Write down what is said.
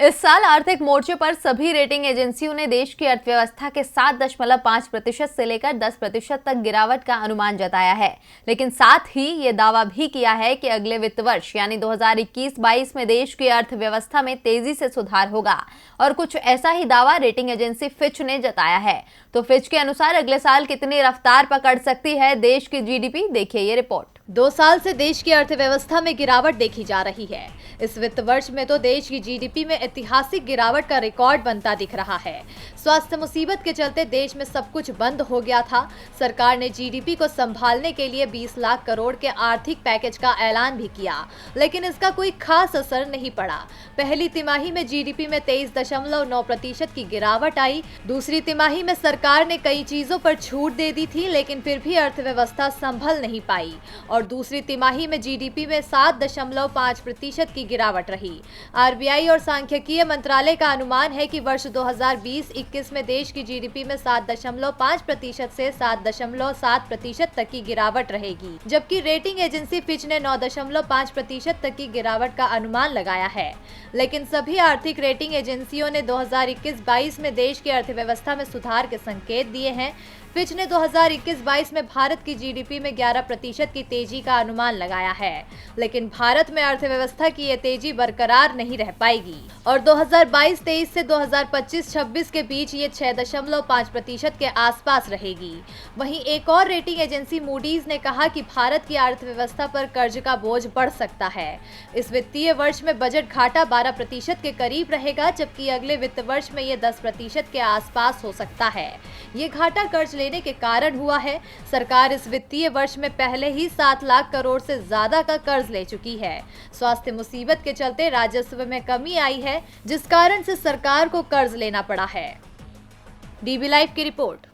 इस साल आर्थिक मोर्चे पर सभी रेटिंग एजेंसियों ने देश की अर्थव्यवस्था के 7.5% से लेकर 10% तक गिरावट का अनुमान जताया है। लेकिन साथ ही ये दावा भी किया है कि अगले वित्त वर्ष यानी 2021-22 में देश की अर्थव्यवस्था में तेजी से सुधार होगा और कुछ ऐसा ही दावा रेटिंग एजेंसी फिच ने जताया है। तो फिच के अनुसार अगले साल कितनी रफ्तार पकड़ सकती है देश की जीडीपी, देखिए ये रिपोर्ट। 2 साल से देश की अर्थव्यवस्था में गिरावट देखी जा रही है। इस वित्त वर्ष में तो देश की जीडीपी में ऐतिहासिक गिरावट का रिकॉर्ड बनता दिख रहा है। स्वास्थ्य मुसीबत के चलते देश में सब कुछ बंद हो गया था। सरकार ने जीडीपी को संभालने के लिए 20 लाख करोड़ के आर्थिक पैकेज का ऐलान भी किया, लेकिन इसका कोई खास असर नहीं पड़ा। पहली तिमाही में जीडीपी में 23.9% की गिरावट आई। दूसरी तिमाही में सरकार ने कई चीजों पर छूट दे दी थी, लेकिन फिर भी अर्थव्यवस्था संभल नहीं पाई और दूसरी तिमाही में जीडीपी में 7.5% की गिरावट रही। आरबीआई और सांख्यिकीय मंत्रालय का अनुमान है कि वर्ष 2020-21 में देश की जीडीपी में 7.5% से 7.7% तक की गिरावट रहेगी, जबकि रेटिंग एजेंसी फिच ने 9.5% तक की गिरावट का अनुमान लगाया है। लेकिन सभी आर्थिक रेटिंग एजेंसियों ने 2021-22 में देश की अर्थव्यवस्था में सुधार के संकेत दिए हैं। फिच ने 2021-22 में भारत की जीडीपी में 11% की तेजी का अनुमान लगाया है, लेकिन भारत में अर्थव्यवस्था की ये तेजी बरकरार नहीं रह पाएगी और 2022-23 से 2025-26 के बीच ये 6.5% के आसपास रहेगी। वहीं एक और रेटिंग एजेंसी मूडीज ने कहा कि भारत की अर्थव्यवस्था पर कर्ज का बोझ बढ़ सकता है। इस वित्तीय वर्ष में बजट घाटा 12% के करीब रहेगा, जबकि अगले वित्त वर्ष में ये 10% के आसपास हो सकता है। ये घाटा कर्ज लेने के कारण हुआ है। सरकार इस वित्तीय वर्ष में पहले ही 7 लाख करोड़ से ज्यादा का कर्ज ले चुकी है। स्वास्थ्य मुसीबत के चलते राजस्व में कमी आई है, जिस कारण से सरकार को कर्ज लेना पड़ा है। डीबी लाइव की रिपोर्ट।